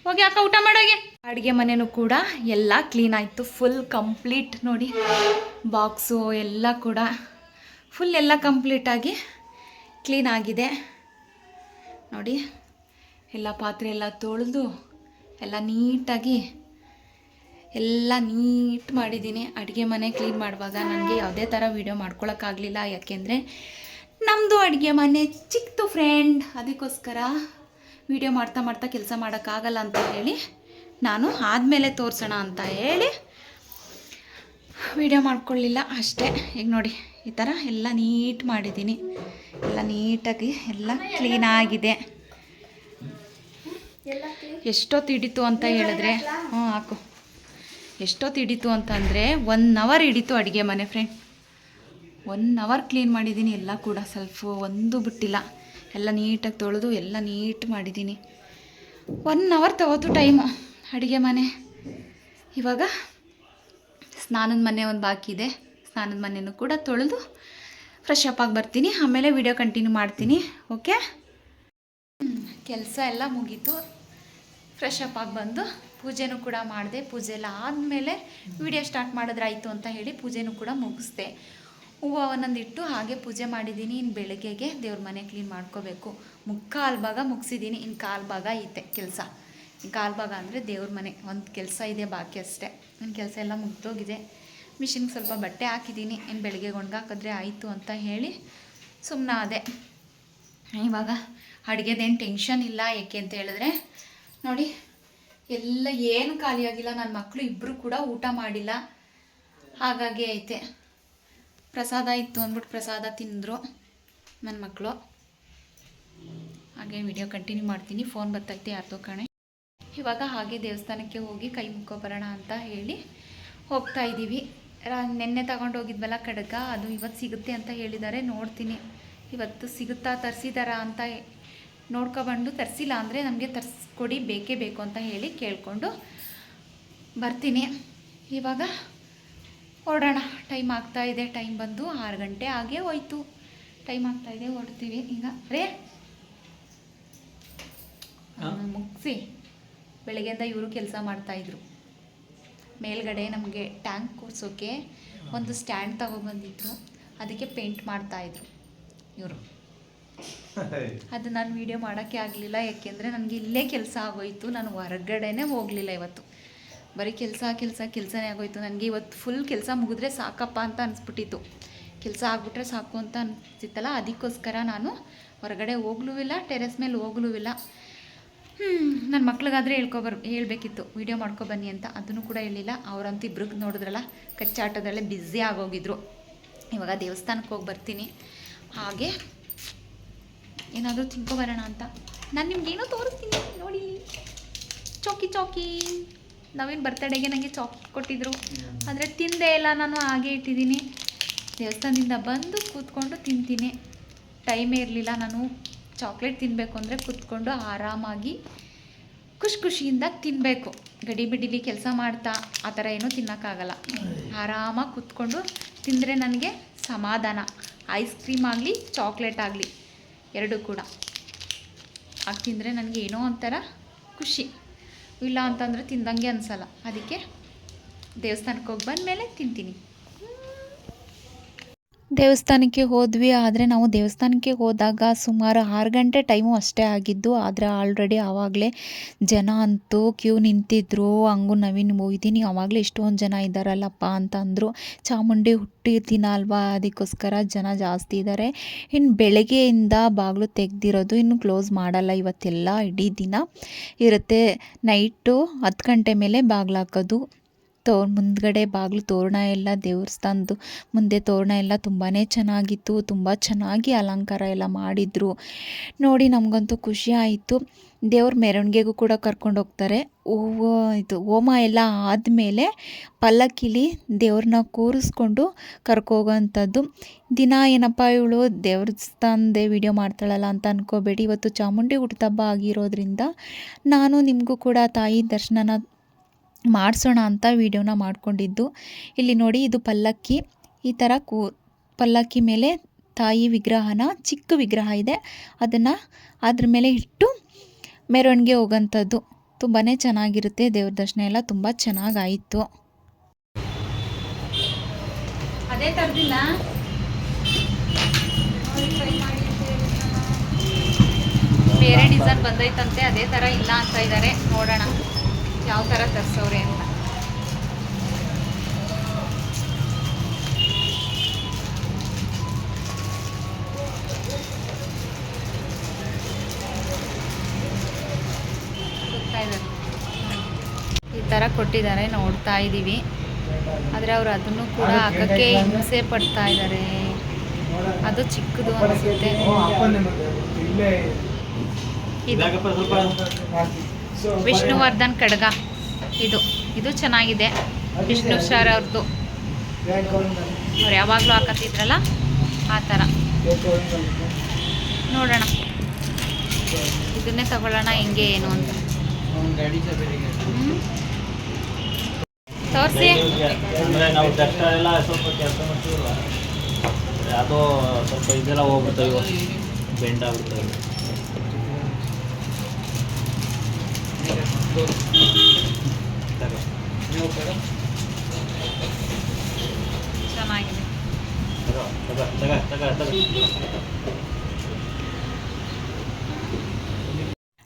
ಹೋಗಿ ಅಕ್ಕ ಊಟ ಮಾಡೋಗಿ. ಅಡುಗೆ ಮನೆಯೂ ಕೂಡ ಎಲ್ಲ ಕ್ಲೀನ್ ಆಯಿತು, ಫುಲ್ ಕಂಪ್ಲೀಟ್ ನೋಡಿ. ಬಾಕ್ಸು ಎಲ್ಲ ಕೂಡ ಫುಲ್ ಎಲ್ಲ ಕಂಪ್ಲೀಟಾಗಿ ಕ್ಲೀನ್ ಆಗಿದೆ ನೋಡಿ. ಎಲ್ಲ ಪಾತ್ರೆ ಎಲ್ಲ ತೊಳೆದು ಎಲ್ಲ ನೀಟಾಗಿ ಎಲ್ಲ ನೀಟ್ ಮಾಡಿದ್ದೀನಿ. ಅಡುಗೆ ಮನೆ ಕ್ಲೀನ್ ಮಾಡುವಾಗ ನನಗೆ ಯಾವುದೇ ಥರ ವೀಡಿಯೋ ಮಾಡ್ಕೊಳಕ್ಕಾಗಲಿಲ್ಲ, ಯಾಕೆಂದರೆ ನಮ್ಮದು ಅಡುಗೆ ಮನೆ ಚಿಕ್ಕದು ಫ್ರೆಂಡ್. ಅದಕ್ಕೋಸ್ಕರ ವೀಡಿಯೋ ಮಾಡ್ತಾ ಮಾಡ್ತಾ ಕೆಲಸ ಮಾಡೋಕ್ಕಾಗಲ್ಲ ಅಂತ ಹೇಳಿ ನಾನು ಆದಮೇಲೆ ತೋರಿಸೋಣ ಅಂತ ಹೇಳಿ ವೀಡಿಯೋ ಮಾಡ್ಕೊಳ್ಳಿಲ್ಲ ಅಷ್ಟೇ. ಈಗ ನೋಡಿ ಈ ಥರ ಎಲ್ಲ ನೀಟ್ ಮಾಡಿದ್ದೀನಿ, ಎಲ್ಲ ನೀಟಾಗಿ ಎಲ್ಲ ಕ್ಲೀನಾಗಿದೆ. ಎಷ್ಟೊತ್ತು ಹಿಡಿತು ಅಂತ ಹೇಳಿದ್ರೆ, ಹಾಕು, ಎಷ್ಟೊತ್ತು ಹಿಡಿತು ಅಂತಂದರೆ 1 ಅವರ್ ಹಿಡಿತು ಅಡುಗೆ ಮನೆ ಫ್ರೆಂಡ್. 1 ಅವರ್ ಕ್ಲೀನ್ ಮಾಡಿದ್ದೀನಿ ಎಲ್ಲ ಕೂಡ, ಸ್ವಲ್ಪ ಒಂದು ಬಿಟ್ಟಿಲ್ಲ. ಎಲ್ಲ ನೀಟಾಗಿ ತೊಳೆದು ಎಲ್ಲ ನೀಟ್ ಮಾಡಿದ್ದೀನಿ. 1 ಅವರ್ ತಗೋತು ಟೈಮು ಅಡುಗೆ ಮನೆ. ಇವಾಗ ಸ್ನಾನದ ಮನೆ ಒಂದು ಬಾಕಿ ಇದೆ, ಸ್ನಾನದ ಮನೆಯೂ ಕೂಡ ತೊಳೆದು ಫ್ರೆಶ್ ಅಪ್ ಆಗಿ ಬರ್ತೀನಿ, ಆಮೇಲೆ ವಿಡಿಯೋ ಕಂಟಿನ್ಯೂ ಮಾಡ್ತೀನಿ. ಓಕೆ, ಕೆಲಸ ಎಲ್ಲ ಮುಗೀತು. ಫ್ರೆಶ್ ಅಪ್ ಆಗಿ ಬಂದು ಪೂಜೆನೂ ಕೂಡ ಮಾಡಿದೆ. ಪೂಜೆ ಎಲ್ಲ ಆದಮೇಲೆ ವಿಡಿಯೋ ಸ್ಟಾರ್ಟ್ ಮಾಡಿದ್ರಾಯಿತು ಅಂತ ಹೇಳಿ ಪೂಜೆನೂ ಕೂಡ ಮುಗಿಸ್ದೆ. ಹೂವು ಒಂದೊಂದಿಟ್ಟು ಹಾಗೆ ಪೂಜೆ ಮಾಡಿದ್ದೀನಿ. ಇನ್ನು ಬೆಳಗ್ಗೆಗೆ ದೇವ್ರ ಮನೆ ಕ್ಲೀನ್ ಮಾಡ್ಕೋಬೇಕು. ಮುಕ್ಕಾಲು ಭಾಗ ಮುಗಿಸಿದ್ದೀನಿ, ಇನ್ನು ಕಾಲು ಭಾಗ ಐತೆ ಕೆಲಸ. ಕಾಲು ಭಾಗ ಅಂದರೆ ದೇವ್ರ ಮನೆ ಒಂದು ಕೆಲಸ ಇದೆ ಬಾಕಿ ಅಷ್ಟೇ. ಇನ್ನು ಕೆಲಸ ಎಲ್ಲ ಮುಗ್ದೋಗಿದೆ. ಮಿಷಿನ್ಗೆ ಸ್ವಲ್ಪ ಬಟ್ಟೆ ಹಾಕಿದ್ದೀನಿ, ಇನ್ನು ಬೆಳಗ್ಗೆ ಒಣಗಾಕಿದ್ರೆ ಆಯಿತು ಅಂತ ಹೇಳಿ ಸುಮ್ಮನಾದೆ. ಇವಾಗ ಅಡುಗೆದೇನು ಟೆನ್ಷನ್ ಇಲ್ಲ, ಏಕೆ ಅಂತ ಹೇಳಿದ್ರೆ ನೋಡಿ ಎಲ್ಲ ಏನು ಖಾಲಿಯಾಗಿಲ್ಲ. ನನ್ನ ಮಕ್ಕಳು ಇಬ್ಬರು ಕೂಡ ಊಟ ಮಾಡಿಲ್ಲ, ಹಾಗಾಗಿ ಐತೆ. ಪ್ರಸಾದ ಇತ್ತು ಅಂದ್ಬಿಟ್ಟು ಪ್ರಸಾದ ತಿಂದರು ನನ್ನ ಮಕ್ಕಳು. ಹಾಗೆ ವಿಡಿಯೋ ಕಂಟಿನ್ಯೂ ಮಾಡ್ತೀನಿ. ಫೋನ್ ಬರ್ತೈತೆ ಯಾರ್ದೋ ಕಣೆ. ಇವಾಗ ಹಾಗೆ ದೇವಸ್ಥಾನಕ್ಕೆ ಹೋಗಿ ಕೈ ಮುಕ್ಕೊಬರೋಣ ಅಂತ ಹೇಳಿ ಹೋಗ್ತಾ ಇದ್ದೀವಿ. ನೆನ್ನೆ ತಗೊಂಡೋಗಿದ್ವಲ್ಲ ಕಡಗ, ಅದು ಇವತ್ತು ಸಿಗುತ್ತೆ ಅಂತ ಹೇಳಿದ್ದಾರೆ. ನೋಡ್ತೀನಿ ಇವತ್ತು ಸಿಗುತ್ತಾ, ತರಿಸಿದಾರಾ ಅಂತ ನೋಡ್ಕೊಬಂದು. ತರಿಸಿಲ್ಲ ಅಂದರೆ ನಮಗೆ ತರಿಸ್ಕೊಡಿ, ಬೇಕೇ ಬೇಕು ಅಂತ ಹೇಳಿ ಕೇಳಿಕೊಂಡು ಬರ್ತೀನಿ. ಇವಾಗ ಹೊರಡೋಣ, ಟೈಮ್ ಆಗ್ತಾಯಿದೆ. ಟೈಮ್ ಬಂದು 6 ಗಂಟೆ ಆಗೇ ಹೋಯ್ತು. ಟೈಮ್ ಆಗ್ತಾಯಿದೆ, ಹೊರಡ್ತೀವಿ ಈಗ. ಮುಗಿಸಿ ಬೆಳಗ್ಗೆಯಿಂದ ಇವರು ಕೆಲಸ ಮಾಡ್ತಾಯಿದ್ರು. ಮೇಲ್ಗಡೆ ನಮಗೆ ಟ್ಯಾಂಕ್ ಕೂರ್ಸೋಕ್ಕೆ ಒಂದು ಸ್ಟ್ಯಾಂಡ್ ತಗೊಬಂದಿದ್ರು, ಅದಕ್ಕೆ ಪೇಂಟ್ ಮಾಡ್ತಾಯಿದ್ರು ಇವರು. ಅದು ನಾನು ವೀಡಿಯೋ ಮಾಡೋಕ್ಕೆ ಆಗಲಿಲ್ಲ, ಯಾಕೆಂದರೆ ನನಗೆ ಇಲ್ಲೇ ಕೆಲಸ ಆಗೋಯಿತು. ನಾನು ಹೊರಗಡೆನೇ ಹೋಗಲಿಲ್ಲ ಇವತ್ತು. ಬರೀ ಕೆಲಸನೇ ಆಗೋಯ್ತು ನನಗೆ. ಇವತ್ತು ಫುಲ್ ಕೆಲಸ ಮುಗಿದ್ರೆ ಸಾಕಪ್ಪ ಅಂತ ಅನಿಸ್ಬಿಟ್ಟಿತ್ತು. ಕೆಲಸ ಆಗಿಬಿಟ್ರೆ ಸಾಕು ಅಂತ ಅನಿಸ್ತಿತ್ತಲ್ಲ, ಅದಕ್ಕೋಸ್ಕರ ನಾನು ಹೊರಗಡೆ ಹೋಗ್ಲೂ ಇಲ್ಲ, ಟೆರೆಸ್ ಮೇಲೆ ಹೋಗ್ಲೂ ಇಲ್ಲ. ನನ್ನ ಮಕ್ಳಿಗಾದರೆ ಹೇಳ್ಬೇಕಿತ್ತು ವೀಡಿಯೋ ಮಾಡ್ಕೊಬನ್ನಿ ಅಂತ, ಅದನ್ನು ಕೂಡ ಹೇಳಿಲ್ಲ. ಅವರಂತೂ ಇಬ್ರಿಗೆ ನೋಡಿದ್ರಲ್ಲ ಕಚ್ಚಾಟದಲ್ಲೇ ಬ್ಯುಸಿ ಆಗೋಗಿದ್ರು. ಇವಾಗ ದೇವಸ್ಥಾನಕ್ಕೆ ಹೋಗಿ ಬರ್ತೀನಿ. ಹಾಗೆ ಏನಾದರೂ ತಿನ್ಕೊಬರೋಣ ಅಂತ ನಾನು ನಿಮ್ಗೇನೋ ತೋರಿಸ್ತೀನಿ ನೋಡಿ. ಚೌಕಿ ನಾವೇನು ಬರ್ತಡೇಗೆ ನನಗೆ ಚಾಕ್ಲೇಟ್ ಕೊಟ್ಟಿದ್ರು, ಆದರೆ ತಿಂದೇ ಇಲ್ಲ ನಾನು, ಹಾಗೆ ಇಟ್ಟಿದ್ದೀನಿ. ದೇವಸ್ಥಾನದಿಂದ ಬಂದು ಕೂತ್ಕೊಂಡು ತಿಂತೀನಿ. ಟೈಮೇ ಇರಲಿಲ್ಲ. ನಾನು ಚಾಕ್ಲೇಟ್ ತಿನ್ನಬೇಕು ಅಂದರೆ ಕೂತ್ಕೊಂಡು ಆರಾಮಾಗಿ ಖುಷಿಯಿಂದ ತಿನ್ನಬೇಕು. ಗಡಿಬಿಡಿಲಿ ಕೆಲಸ ಮಾಡ್ತಾ ಆ ಥರ ಏನೂ ತಿನ್ನೋಕ್ಕಾಗಲ್ಲ. ಆರಾಮಾಗಿ ಕೂತ್ಕೊಂಡು ತಿಂದರೆ ನನಗೆ ಸಮಾಧಾನ. ಐಸ್ ಕ್ರೀಮ್ ಆಗಲಿ ಚಾಕ್ಲೇಟ್ ಆಗಲಿ ಎರಡೂ ಕೂಡ ಆಗ ತಿಂದರೆ ನನಗೆ ಏನೋ ಒಂಥರ ಖುಷಿ. ಇಲ್ಲ ಅಂತಂದರೆ ತಿಂದಂಗೆ ಅನಿಸಲ್ಲ. ಅದಕ್ಕೆ ದೇವಸ್ಥಾನಕ್ಕೆ ಹೋಗಿ ಬಂದಮೇಲೆ ತಿಂತೀನಿ. ದೇವಸ್ಥಾನಕ್ಕೆ ಹೋದ್ವಿ. ಆದರೆ ನಾವು ದೇವಸ್ಥಾನಕ್ಕೆ ಹೋದಾಗ ಸುಮಾರು 6 ಗಂಟೆ ಟೈಮು ಅಷ್ಟೇ ಆಗಿದ್ದು. ಆದರೆ ಆಲ್ರೆಡಿ ಆವಾಗಲೇ ಜನ ಅಂತೂ ಕ್ಯೂ ನಿಂತಿದ್ರು. ಹಂಗೂ ನವೀನ್ ಹೋಗಿದ್ದೀನಿ ಆವಾಗಲೇ ಇಷ್ಟೊಂದು ಜನ ಇದ್ದಾರಲ್ಲಪ್ಪ ಅಂತ ಅಂದರು. ಚಾಮುಂಡಿ ಹುಟ್ಟಿದ ದಿನ ಅಲ್ವಾ, ಅದಕ್ಕೋಸ್ಕರ ಜನ ಜಾಸ್ತಿ ಇದ್ದಾರೆ. ಇನ್ನು ಬೆಳಗ್ಗೆಯಿಂದ ಬಾಗಿಲು ತೆಗೆದಿರೋದು, ಇನ್ನು ಕ್ಲೋಸ್ ಮಾಡಲ್ಲ. ಇವತ್ತೆಲ್ಲ ಇಡೀ ದಿನ ಇರುತ್ತೆ. ನೈಟು 10 ಗಂಟೆ ಮೇಲೆ ಬಾಗಿಲು ಹಾಕೋದು. ಮುಂದ್ಗಡೆ ಬಾಗಿಲು ತೋರಣ ಎಲ್ಲ, ದೇವಸ್ಥಾನದ್ದು ಮುಂದೆ ತೋರಣ ಎಲ್ಲ ತುಂಬಾ ಚೆನ್ನಾಗಿತ್ತು. ತುಂಬ ಚೆನ್ನಾಗಿ ಅಲಂಕಾರ ಎಲ್ಲ ಮಾಡಿದರು. ನೋಡಿ ನಮಗಂತೂ ಖುಷಿ ಆಯಿತು. ದೇವ್ರ ಮೆರವಣಿಗೆಗೂ ಕೂಡ ಕರ್ಕೊಂಡು ಹೋಗ್ತಾರೆ. ಹೋಮ ಎಲ್ಲ ಆದಮೇಲೆ ಪಲ್ಲಕ್ಕಿಲಿ ದೇವ್ರನ್ನ ಕೂರಿಸ್ಕೊಂಡು ಕರ್ಕೋಗೋವಂಥದ್ದು. ದಿನ ಏನಪ್ಪ ಇವಳು ದೇವಸ್ಥಾನದೇ ವಿಡಿಯೋ ಮಾಡ್ತಾಳಲ್ಲ ಅಂತ ಅಂದ್ಕೋಬೇಡಿ. ಇವತ್ತು ಚಾಮುಂಡಿ ಹುಟ್ಟಿದಬ್ಬ ಆಗಿರೋದ್ರಿಂದ ನಾನು ನಿಮಗೂ ಕೂಡ ತಾಯಿ ದರ್ಶನನ ಮಾಡಿಸೋಣ ಅಂತ ವಿಡಿಯೋನ ಮಾಡ್ಕೊಂಡಿದ್ದು. ಇಲ್ಲಿ ನೋಡಿ, ಇದು ಪಲ್ಲಕ್ಕಿ. ಈ ಥರ ಪಲ್ಲಕ್ಕಿ ಮೇಲೆ ತಾಯಿ ವಿಗ್ರಹನ, ಚಿಕ್ಕ ವಿಗ್ರಹ ಇದೆ, ಅದನ್ನು ಅದ್ರ ಮೇಲೆ ಇಟ್ಟು ಮೆರವಣಿಗೆ ಹೋಗೋಂಥದ್ದು. ತುಂಬಾ ಚೆನ್ನಾಗಿರುತ್ತೆ. ದೇವ್ರ ದರ್ಶನ ಎಲ್ಲ ತುಂಬ ಚೆನ್ನಾಗಾಯಿತು. ಅದೇ ಥರದಿಲ್ಲ, ಬೇರೆ ಡಿಸೈನ್ ಬಂದೈತಂತೆ, ಅದೇ ಥರ ಇಲ್ಲ ಅಂತ ಇದ್ದಾರೆ. ನೋಡೋಣ ಯಾವ ಥರ ತರಿಸೋರೆ ಅಂತ. ಈ ಥರ ಕೊಟ್ಟಿದ್ದಾರೆ, ನೋಡ್ತಾ ಇದ್ದೀವಿ. ಆದರೆ ಅವರು ಅದನ್ನು ಕೂಡ ಹಾಕೋಕ್ಕೆ ಹಿಂಸೆ ಪಡ್ತಾ ಇದ್ದಾರೆ. ಅದು ಚಿಕ್ಕದು ಅನಿಸುತ್ತೆ. ವಿಷ್ಣುವರ್ಧನ್ ಖಡ್ಗ ಇದು ಚೆನ್ನಾಗಿದೆ. ವಿಷ್ಣು ಸರ್ ಅವ್ರದ್ದು, ಅವ್ರು ಯಾವಾಗಲೂ ಹಾಕತ್ತಿದ್ರಲ್ಲ ಆ ಥರ. ನೋಡೋಣ, ಇದನ್ನೇ ತಗೊಳ್ಳೋಣ ಹೆಂಗೆ ಏನು ಅಂತ. ತೋರಿಸಿ. ಅಂದರೆ ನಾವು ಡಸ್ಟ್ ಎಲ್ಲ ಸ್ವಲ್ಪ ಕೆಲಸ ಮಾಡ್ತೀವಲ್ಲ, ಅದು ಸ್ವಲ್ಪ ಇದೆಲ್ಲ ಹೋಗ್ಬಿಡ್ತಾವೆ, ಬೆಂಡ್ ಆಗ್ಬಿಡ್ತವೆ. ಚೆನ್ನಾಗಿದೆ.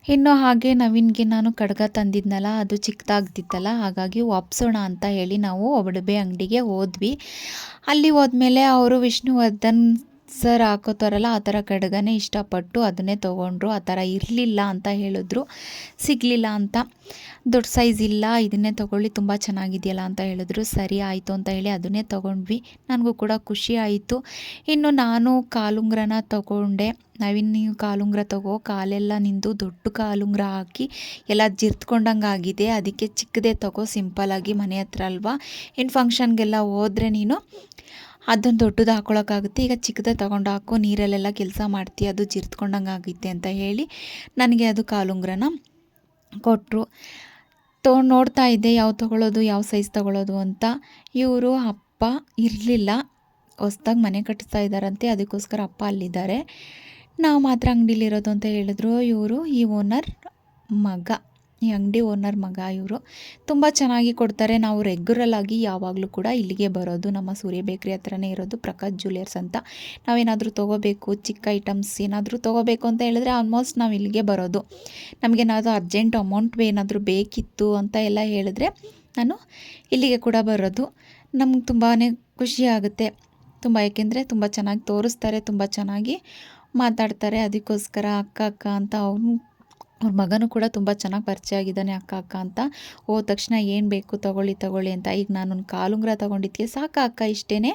ಇನ್ನು ಹಾಗೆ ನವೀನ್ಗೆ ನಾನು ಕಡ್ಗ ತಂದಿದ್ನಲ್ಲ, ಅದು ಚಿಕ್ಕದಾಗ್ತಿತ್ತಲ್ಲ, ಹಾಗಾಗಿ ವಾಪಸೋಣ ಅಂತ ಹೇಳಿ ನಾವು ಒಡವೆ ಅಂಗಡಿಗೆ ಹೋದ್ವಿ. ಅಲ್ಲಿ ಹೋದ್ಮೇಲೆ ಅವರು ವಿಷ್ಣುವರ್ಧನ್ ಸರ್ ಹಾಕೋತಾರಲ್ಲ ಆ ಥರ ಕಡ್ಗನೇ ಇಷ್ಟಪಟ್ಟು ಅದನ್ನೇ ತೊಗೊಂಡ್ರು. ಆ ಥರ ಇರಲಿಲ್ಲ ಅಂತ ಹೇಳಿದ್ರು, ಸಿಗಲಿಲ್ಲ ಅಂತ. ದೊಡ್ಡ ಸೈಜ್ ಇಲ್ಲ, ಇದನ್ನೇ ತೊಗೊಳ್ಳಿ, ತುಂಬ ಚೆನ್ನಾಗಿದೆಯಲ್ಲ ಅಂತ ಹೇಳಿದ್ರು. ಸರಿ ಆಯಿತು ಅಂತ ಹೇಳಿ ಅದನ್ನೇ ತೊಗೊಂಡ್ವಿ. ನನಗೂ ಕೂಡ ಖುಷಿ ಆಯಿತು. ಇನ್ನು ನಾನು ಕಾಲುಂಗ್ರನ ತೊಗೊಂಡೆ. ನೀವು ಕಾಲುಂಗ್ರ ತಗೋ, ಕಾಲೆಲ್ಲ ನಿಂದು ದೊಡ್ಡ ಕಾಲುಂಗ್ರ ಹಾಕಿ ಎಲ್ಲ ಜಿರ್ತ್ಕೊಂಡಂಗೆ ಆಗಿದೆ, ಅದಕ್ಕೆ ಚಿಕ್ಕದೇ ತಗೋ, ಸಿಂಪಲ್ಲಾಗಿ ಮನೆ ಹತ್ರ ಅಲ್ವಾ. ಇನ್ನು ಫಂಕ್ಷನ್ಗೆಲ್ಲ ಹೋದರೆ ನೀನು ಅದನ್ನು ದೊಡ್ಡದು ಹಾಕ್ಕೊಳಕ್ಕಾಗುತ್ತೆ. ಈಗ ಚಿಕ್ಕದೇ ತೊಗೊಂಡು ಹಾಕು, ನೀರಲ್ಲೆಲ್ಲ ಕೆಲಸ ಮಾಡ್ತೀಯ, ಅದು ಜಿರ್ತ್ಕೊಂಡಂಗೆ ಆಗುತ್ತೆ ಅಂತ ಹೇಳಿ ನನಗೆ ಅದು ಕಾಲುಂಗ್ರನ ಕೊಟ್ಟರು. ನೋಡ್ತಾ ಇದ್ದೆ ಯಾವ ತೊಗೊಳ್ಳೋದು, ಯಾವ ಸೈಜ್ ತೊಗೊಳ್ಳೋದು ಅಂತ. ಇವರು ಅಪ್ಪ ಇರಲಿಲ್ಲ, ಹೊಸ್ದಾಗಿ ಮನೆ ಕಟ್ಟಿಸ್ತಾ ಇದ್ದಾರಂತೆ, ಅದಕ್ಕೋಸ್ಕರ ಅಪ್ಪ ಅಲ್ಲಿದ್ದಾರೆ. ನಾವು ಮಾತ್ರ ಅಂಗಡಿಲಿರೋದು ಅಂತ ಹೇಳಿದ್ರು. ಇವರು ಈ ಓನರ್ ಮಗ, ಈ ಅಂಗಡಿ ಓನರ್ ಮಗ. ಇವರು ತುಂಬ ಚೆನ್ನಾಗಿ ಕೊಡ್ತಾರೆ. ನಾವು ರೆಗ್ಯುರಲಾಗಿ ಯಾವಾಗಲೂ ಕೂಡ ಇಲ್ಲಿಗೆ ಬರೋದು. ನಮ್ಮ ಸೂರ್ಯ ಬೇಕ್ರಿ ಹತ್ರನೇ ಇರೋದು ಪ್ರಕಾಶ್ ಜ್ಯುವೆಲರ್ಸ್ ಅಂತ. ನಾವೇನಾದರೂ ತೊಗೋಬೇಕು, ಚಿಕ್ಕ ಐಟಮ್ಸ್ ಏನಾದರೂ ತೊಗೋಬೇಕು ಅಂತ ಹೇಳಿದ್ರೆ ಆಲ್ಮೋಸ್ಟ್ ನಾವು ಇಲ್ಲಿಗೆ ಬರೋದು. ನಮಗೇನಾದರೂ ಅರ್ಜೆಂಟ್ ಅಮೌಂಟ್ ಏನಾದರೂ ಬೇಕಿತ್ತು ಅಂತ ಎಲ್ಲ ಹೇಳಿದ್ರೆ ನಾನು ಇಲ್ಲಿಗೆ ಕೂಡ ಬರೋದು. ನಮ್ಗೆ ತುಂಬಾ ಖುಷಿ ಆಗುತ್ತೆ. ಯಾಕೆಂದರೆ ತುಂಬ ಚೆನ್ನಾಗಿ ತೋರಿಸ್ತಾರೆ, ತುಂಬ ಚೆನ್ನಾಗಿ ಮಾತಾಡ್ತಾರೆ. ಅದಕ್ಕೋಸ್ಕರ ಅಕ್ಕ ಅಂತ ಅವ್ರ ಮಗನೂ ಕೂಡ ತುಂಬ ಚೆನ್ನಾಗಿ ಪರಿಚಯ ಆಗಿದ್ದಾನೆ, ಅಕ್ಕ ಅಂತ. ಹೋದ ತಕ್ಷಣ ಏನು ಬೇಕು ತಗೊಳ್ಳಿ ಅಂತ. ಈಗ ನಾನೊಂದು ಕಾಲುಂಗ್ರ ತೊಗೊಂಡಿದ್ದೆ, ಸಾಕ ಅಕ್ಕ ಇಷ್ಟೇ,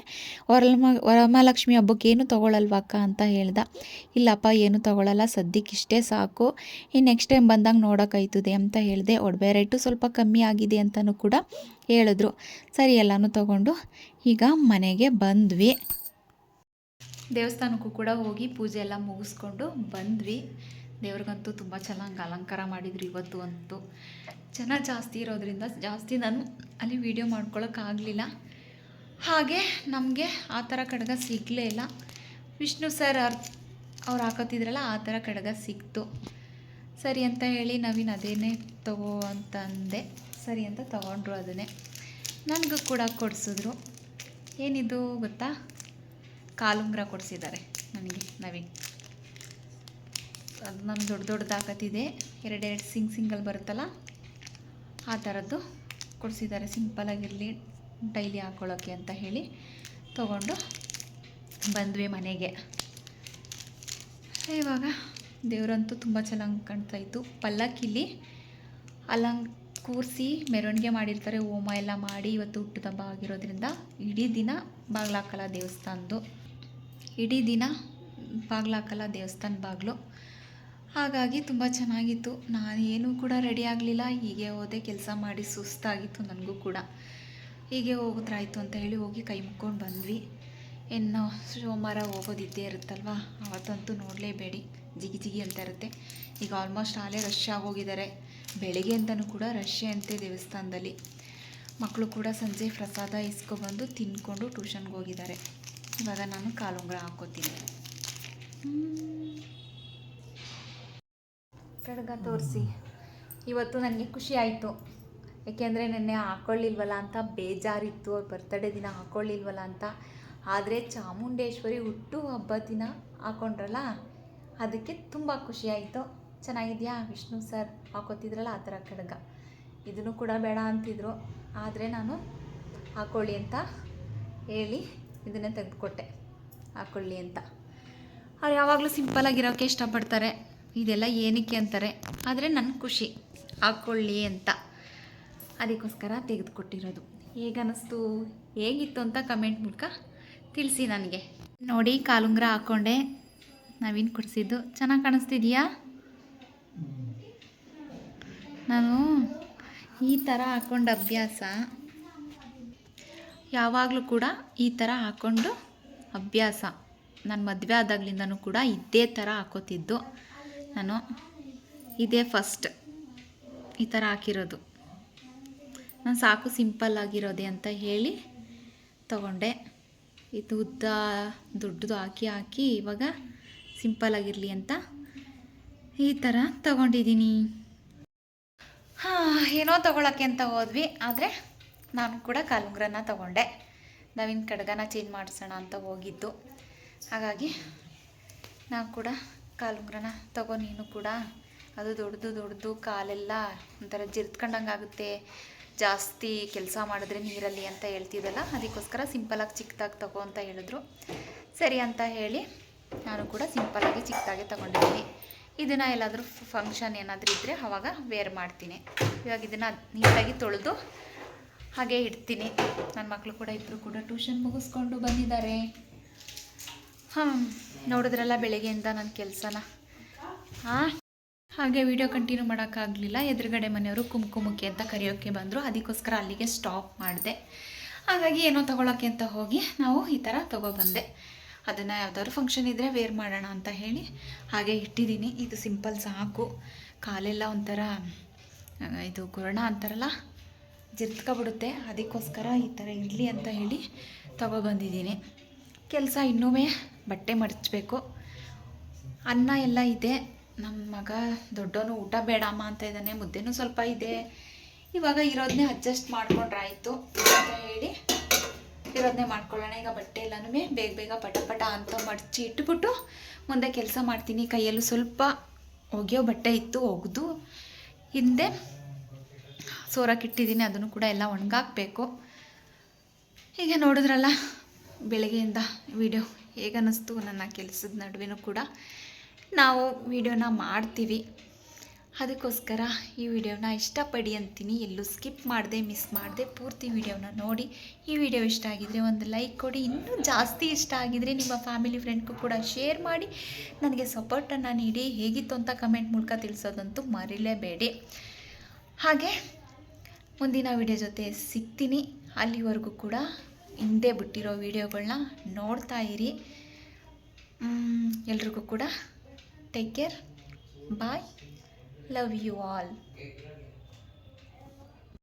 ವರಮಹಾಲಕ್ಷ್ಮಿ ಹಬ್ಬಕ್ಕೆ ಏನು ತೊಗೊಳಲ್ವ ಅಕ್ಕ ಅಂತ ಹೇಳ್ದ. ಇಲ್ಲಪ್ಪ ಏನು ತೊಗೊಳಲ್ಲ, ಸದ್ಯಕ್ಕೆ ಇಷ್ಟೇ ಸಾಕು, ಇನ್ನು ನೆಕ್ಸ್ಟ್ ಟೈಮ್ ಬಂದಾಗ ನೋಡೋಕ್ಕಾಯ್ತದೆ ಅಂತ ಹೇಳಿದೆ. ಒಡವೆ ರೇಟು ಸ್ವಲ್ಪ ಕಮ್ಮಿ ಆಗಿದೆ ಅಂತಲೂ ಕೂಡ ಹೇಳಿದ್ರು. ಸರಿ, ಎಲ್ಲನೂ ತೊಗೊಂಡು ಈಗ ಮನೆಗೆ ಬಂದ್ವಿ. ದೇವಸ್ಥಾನಕ್ಕೂ ಕೂಡ ಹೋಗಿ ಪೂಜೆ ಎಲ್ಲ ಮುಗಿಸ್ಕೊಂಡು ಬಂದ್ವಿ. ದೇವ್ರಿಗಂತೂ ತುಂಬ ಚೆನ್ನಾಗಿ ಅಲಂಕಾರ ಮಾಡಿದ್ರು. ಇವತ್ತು ಅಂತೂ ಜನ ಜಾಸ್ತಿ ಇರೋದ್ರಿಂದ ಜಾಸ್ತಿ ನಾನು ಅಲ್ಲಿ ವಿಡಿಯೋ ಮಾಡ್ಕೊಳ್ಳೋಕ್ಕಾಗಲಿಲ್ಲ. ಹಾಗೆ ನಮಗೆ ಆ ಥರ ಕಡ್ಗ ಸಿಗಲೇ ಇಲ್ಲ. ವಿಷ್ಣು ಸರ್ ಅವ್ರು ಹಾಕೋತಿದ್ರಲ್ಲ ಆ ಥರ ಕಡ್ಗ ಸಿಕ್ತು. ಸರಿ ಅಂತ ಹೇಳಿ ನವೀನ್ ಅದೇನೇ ತಗೋ ಅಂತಂದೆ. ಸರಿ ಅಂತ ತೊಗೊಂಡ್ರು. ಅದನ್ನೇ ನನಗೂ ಕೂಡ ಕೊಡಿಸಿದ್ರು. ಏನಿದು ಗೊತ್ತಾ, ಕಾಲುಂಗುರ ಕೊಡಿಸಿದ್ದಾರೆ ನನಗೆ ನವೀನ್. ಅದು ನಾನು ದೊಡ್ಡದಾಗತ್ತಿದೆ, ಎರಡೆರಡು ಸಿಂಗಲ್ ಬರುತ್ತಲ್ಲ ಆ ಥರದ್ದು ಕೊಡಿಸಿದ್ದಾರೆ. ಸಿಂಪಲಾಗಿರಲಿ, ಡೈಲಿ ಹಾಕ್ಕೊಳ್ಳೋಕ್ಕೆ ಅಂತ ಹೇಳಿ ತೊಗೊಂಡು ಬಂದ್ವಿ ಮನೆಗೆ. ಇವಾಗ ದೇವರಂತೂ ತುಂಬ ಚೆನ್ನಾಗಿ ಕಾಣ್ತಾಯಿತ್ತು. ಪಲ್ಲಕ್ಕಿಲಿ ಕೂರಿಸಿ ಮೆರವಣಿಗೆ ಮಾಡಿರ್ತಾರೆ, ಹೋಮ ಎಲ್ಲ ಮಾಡಿ. ಇವತ್ತು ಹುಟ್ಟಿದ ಹಬ್ಬ ಆಗಿರೋದ್ರಿಂದ ಇಡೀ ದಿನ ಬಾಗ್ಲಾಕಲ್ಲ ದೇವಸ್ಥಾನದ್ದು, ಇಡೀ ದಿನ ಬಾಗ್ಲಾಕಲ್ಲ ದೇವಸ್ಥಾನ ಬಾಗಿಲು. ಹಾಗಾಗಿ ತುಂಬ ಚೆನ್ನಾಗಿತ್ತು. ನಾನು ಏನೂ ಕೂಡ ರೆಡಿ ಆಗಲಿಲ್ಲ, ಹೀಗೆ ಹೋದೆ. ಕೆಲಸ ಮಾಡಿ ಸುಸ್ತಾಗಿತ್ತು ನನಗೂ ಕೂಡ. ಹೀಗೆ ಹೋಗೋದ್ರಾಯ್ತು ಅಂತ ಹೇಳಿ ಹೋಗಿ ಕೈ ಮುಕ್ಕೊಂಡು ಬಂದ್ವಿ. ಇನ್ನು ಸೋಮವಾರ ಹೋಗೋದಿದ್ದೇ ಇರುತ್ತಲ್ವ, ಅವತ್ತಂತೂ ನೋಡಲೇಬೇಡಿ, ಜಿಗಿ ಜಿಗಿ ಅಂತ ಇರುತ್ತೆ. ಈಗ ಆಲ್ಮೋಸ್ಟ್ ಆಲೇ ರಶ್ ಆಗೋಗಿದ್ದಾರೆ. ಬೆಳಗ್ಗೆ ಅಂತಲೂ ಕೂಡ ರಶ್ಶೇ ಅಂತೆ ದೇವಸ್ಥಾನದಲ್ಲಿ. ಮಕ್ಕಳು ಕೂಡ ಸಂಜೆ ಪ್ರಸಾದ ಇಸ್ಕೊಬಂದು ತಿಂದ್ಕೊಂಡು ಟ್ಯೂಷನ್ಗೆ ಹೋಗಿದ್ದಾರೆ. ಇವಾಗ ನಾನು ಕಾಲುಂಗುರ ಹಾಕ್ಕೋತೀನಿ. ಕಡ್ಗ ತೋರಿಸಿ. ಇವತ್ತು ನನಗೆ ಖುಷಿ ಆಯಿತು, ಏಕೆಂದರೆ ನೆನ್ನೆ ಹಾಕ್ಕೊಳ್ಳಿಲ್ವಲ್ಲ ಅಂತ ಬೇಜಾರಿತ್ತು. ಅವ್ರ ಬರ್ತಡೇ ದಿನ ಹಾಕ್ಕೊಳ್ಳಿಲ್ವಲ್ಲ ಅಂತ. ಆದರೆ ಚಾಮುಂಡೇಶ್ವರಿ ಹುಟ್ಟು ಹಬ್ಬ ದಿನ ಹಾಕ್ಕೊಂಡ್ರಲ್ಲ, ಅದಕ್ಕೆ ತುಂಬ ಖುಷಿ ಆಯಿತು. ಚೆನ್ನಾಗಿದೆಯಾ ವಿಷ್ಣು ಸರ್ ಹಾಕೋತಿದ್ರಲ್ಲ ಆ ಥರ ಕಡ್ಗ. ಇದನ್ನು ಕೂಡ ಬೇಡ ಅಂತಿದ್ರು, ಆದರೆ ನಾನು ಹಾಕ್ಕೊಳ್ಳಿ ಅಂತ ಹೇಳಿ ಇದನ್ನೇ ತೆಗೆದುಕೊಟ್ಟೆ, ಹಾಕ್ಕೊಳ್ಳಿ ಅಂತ. ಅವ್ರು ಯಾವಾಗಲೂ ಸಿಂಪಲಾಗಿರೋಕ್ಕೆ ಇಷ್ಟಪಡ್ತಾರೆ, ಇದೆಲ್ಲ ಏನಕ್ಕೆ ಅಂತಾರೆ. ಆದರೆ ನನ್ನ ಖುಷಿ ಹಾಕ್ಕೊಳ್ಳಿ ಅಂತ, ಅದಕ್ಕೋಸ್ಕರ ತೆಗೆದುಕೊಟ್ಟಿರೋದು. ಹೇಗನ್ನಿಸ್ತು, ಹೇಗಿತ್ತು ಅಂತ ಕಮೆಂಟ್ ಮೂಲಕ ತಿಳಿಸಿ ನನಗೆ. ನೋಡಿ, ಕಾಲುಂಗುರ ಹಾಕ್ಕೊಂಡೆ, ನವೀನ್ ಕೊಡಿಸಿದ್ದು. ಚೆನ್ನಾಗಿ ಕಾಣಿಸ್ತಿದೆಯಾ? ನಾನು ಈ ಥರ ಹಾಕ್ಕೊಂಡು ಅಭ್ಯಾಸ, ಯಾವಾಗಲೂ ಕೂಡ ಈ ಥರ ಹಾಕ್ಕೊಂಡು ಅಭ್ಯಾಸ. ನಾನು ಮದುವೆ ಆದಾಗ್ಲಿಂದನೂ ಕೂಡ ಇದೇ ಥರ ಹಾಕೋತಿದ್ದು. ನಾನು ಇದೇ ಫಸ್ಟ್ ಈ ಥರ ಹಾಕಿರೋದು. ನಾನು ಸಾಕು ಸಿಂಪಲ್ ಆಗಿರೋದೆ ಅಂತ ಹೇಳಿ ತಗೊಂಡೆ. ಇದು ಉದ್ದ ದೊಡ್ಡದು ಹಾಕಿ ಇವಾಗ ಸಿಂಪಲಾಗಿರಲಿ ಅಂತ ಈ ಥರ ತಗೊಂಡಿದ್ದೀನಿ. ಏನೋ ತೊಗೊಳಕ್ಕೆ ಅಂತ ಹೋದ್ವಿ, ಆದರೆ ನಾನು ಕೂಡ ಕಾಲುಂಗುರನ ತಗೊಂಡೆ. ನವೀನ್ ಕಡ್ಗನ ಚೇಂಜ್ ಮಾಡಿಸೋಣ ಅಂತ ಹೋಗಿದ್ದು. ಹಾಗಾಗಿ ನಾನು ಕೂಡ ಕಾಲುಂಗುರನ ತಗೋ, ನೀನು ಕೂಡ. ಅದು ದೊಡ್ಡದು ಕಾಲೆಲ್ಲ ಒಂಥರ ಜಿರ್ತ್ಕೊಂಡಂಗೆ ಆಗುತ್ತೆ, ಜಾಸ್ತಿ ಕೆಲಸ ಮಾಡಿದ್ರೆ ನೀರಲ್ಲಿ ಅಂತ ಹೇಳ್ತಿದ್ದಲ್ಲ, ಅದಕ್ಕೋಸ್ಕರ ಸಿಂಪಲಾಗಿ ಚಿಕ್ಕದಾಗಿ ತಗೋ ಅಂತ ಹೇಳಿದ್ರು. ಸರಿ ಅಂತ ಹೇಳಿ ನಾನು ಕೂಡ ಸಿಂಪಲಾಗಿ ಚಿಕ್ಕದಾಗೆ ತೊಗೊಂಡಿದ್ದೀನಿ. ಇದನ್ನು ಎಲ್ಲಾದರೂ ಫಂಕ್ಷನ್ ಏನಾದರೂ ಇದ್ದರೆ ಆವಾಗ ವೇರ್ ಮಾಡ್ತೀನಿ. ಇವಾಗ ಇದನ್ನು ನೀಟಾಗಿ ತೊಳೆದು ಹಾಗೆ ಇಡ್ತೀನಿ. ನನ್ನ ಮಕ್ಕಳು ಕೂಡ ಇಬ್ಬರು ಕೂಡ ಟ್ಯೂಷನ್ ಮುಗಿಸ್ಕೊಂಡು ಬಂದಿದ್ದಾರೆ. ನೋಡಿದ್ರಲ್ಲ ಬೆಳಗ್ಗೆಯಿಂದ ನನ್ನ ಕೆಲಸನ. ಹಾಗೆ ವಿಡಿಯೋ ಕಂಟಿನ್ಯೂ ಮಾಡೋಕ್ಕಾಗಲಿಲ್ಲ. ಎದುರುಗಡೆ ಮನೆಯವರು ಕುಂಕುಮಕ್ಕೆ ಅಂತ ಕರೆಯೋಕ್ಕೆ ಬಂದರು, ಅದಕ್ಕೋಸ್ಕರ ಅಲ್ಲಿಗೆ ಸ್ಟಾಪ್ ಮಾಡಿದೆ. ಹಾಗಾಗಿ ಏನೋ ತೊಗೊಳಕ್ಕೆ ಅಂತ ಹೋಗಿ ನಾವು ಈ ಥರ ತೊಗೊಬಂದೆ. ಅದನ್ನು ಯಾವ್ದಾದ್ರು ಫಂಕ್ಷನ್ ಇದ್ದರೆ ವೇರ್ ಮಾಡೋಣ ಅಂತ ಹೇಳಿ ಹಾಗೆ ಇಟ್ಟಿದ್ದೀನಿ. ಇದು ಸಿಂಪಲ್ ಸಾಕು. ಕಾಲೆಲ್ಲ ಒಂಥರ ಇದು ಗುರಣ ಅಂತಾರಲ್ಲ, ಜಿರ್ತ್ಕೊಬಿಡುತ್ತೆ, ಅದಕ್ಕೋಸ್ಕರ ಈ ಥರ ಇರಲಿ ಅಂತ ಹೇಳಿ ತೊಗೊಬಂದಿದ್ದೀನಿ. ಕೆಲಸ ಇನ್ನೂ ಬಟ್ಟೆ ಮಡಚಬೇಕು, ಅನ್ನ ಎಲ್ಲ ಇದೆ. ನಮ್ಮ ಮಗ ದೊಡ್ಡವನು ಊಟ ಬೇಡಮ್ಮ ಅಂತ ಇದ್ದಾನೆ, ಮುದ್ದೆನೂ ಸ್ವಲ್ಪ ಇದೆ. ಇವಾಗ ಇರೋದನ್ನೇ ಅಡ್ಜಸ್ಟ್ ಮಾಡ್ಕೊಂಡ್ರಾಯ್ತು ಅಂತ ಹೇಳಿ ಇರೋದನ್ನೇ ಮಾಡ್ಕೊಳ್ಳೋಣ. ಈಗ ಬಟ್ಟೆ ಎಲ್ಲನೂ ಬೇಗ ಪಟ ಅಂತ ಮಡಚಿ ಇಟ್ಬಿಟ್ಟು ಮುಂದೆ ಕೆಲಸ ಮಾಡ್ತೀನಿ. ಕೈಯಲ್ಲೂ ಸ್ವಲ್ಪ ಒಗೆಯೋ ಬಟ್ಟೆ ಇತ್ತು, ಒಗೆದು ಹಿಂದೆ ಸೋರಕ್ಕಿಟ್ಟಿದ್ದೀನಿ, ಅದನ್ನು ಕೂಡ ಎಲ್ಲ ಒಣಗಾಕಬೇಕು. ಹೀಗೆ ನೋಡಿದ್ರಲ್ಲ ಬೆಳಗ್ಗೆಯಿಂದ ವಿಡಿಯೋ ಹೇಗನ್ನಿಸ್ತು. ನನ್ನ ಕೆಲಸದ ನಡುವೆನೂ ಕೂಡ ನಾವು ವಿಡಿಯೋನ ಮಾಡ್ತೀವಿ, ಅದಕ್ಕೋಸ್ಕರ ಈ ವಿಡಿಯೋನ ಇಷ್ಟಪಡಿ ಅಂತೀನಿ. ಎಲ್ಲೂ ಸ್ಕಿಪ್ ಮಾಡದೆ ಮಿಸ್ ಮಾಡದೆ ಪೂರ್ತಿ ವಿಡಿಯೋನ ನೋಡಿ. ಈ ವಿಡಿಯೋ ಇಷ್ಟ ಆಗಿದರೆ ಒಂದು ಲೈಕ್ ಕೊಡಿ. ಇನ್ನೂ ಜಾಸ್ತಿ ಇಷ್ಟ ಆಗಿದರೆ ನಿಮ್ಮ ಫ್ಯಾಮಿಲಿ ಫ್ರೆಂಡ್ಗೂ ಕೂಡ ಶೇರ್ ಮಾಡಿ ನನಗೆ ಸಪೋರ್ಟನ್ನು ನೀಡಿ. ಹೇಗಿತ್ತು ಅಂತ ಕಮೆಂಟ್ ಮೂಲಕ ತಿಳಿಸೋದಂತೂ ಮರಿಲೇಬೇಡಿ. ಹಾಗೆ ಮುಂದಿನ ವಿಡಿಯೋ ಜೊತೆ ಸಿಗ್ತೀನಿ. ಅಲ್ಲಿವರೆಗೂ ಕೂಡ ಹಿಂದೆ ಬಿಟ್ಟಿರೋ ವಿಡಿಯೋಗಳನ್ನ ನೋಡ್ತಾ ಇರಿ. ಎಲ್ರಿಗೂ ಕೂಡ take care, bye, love you all.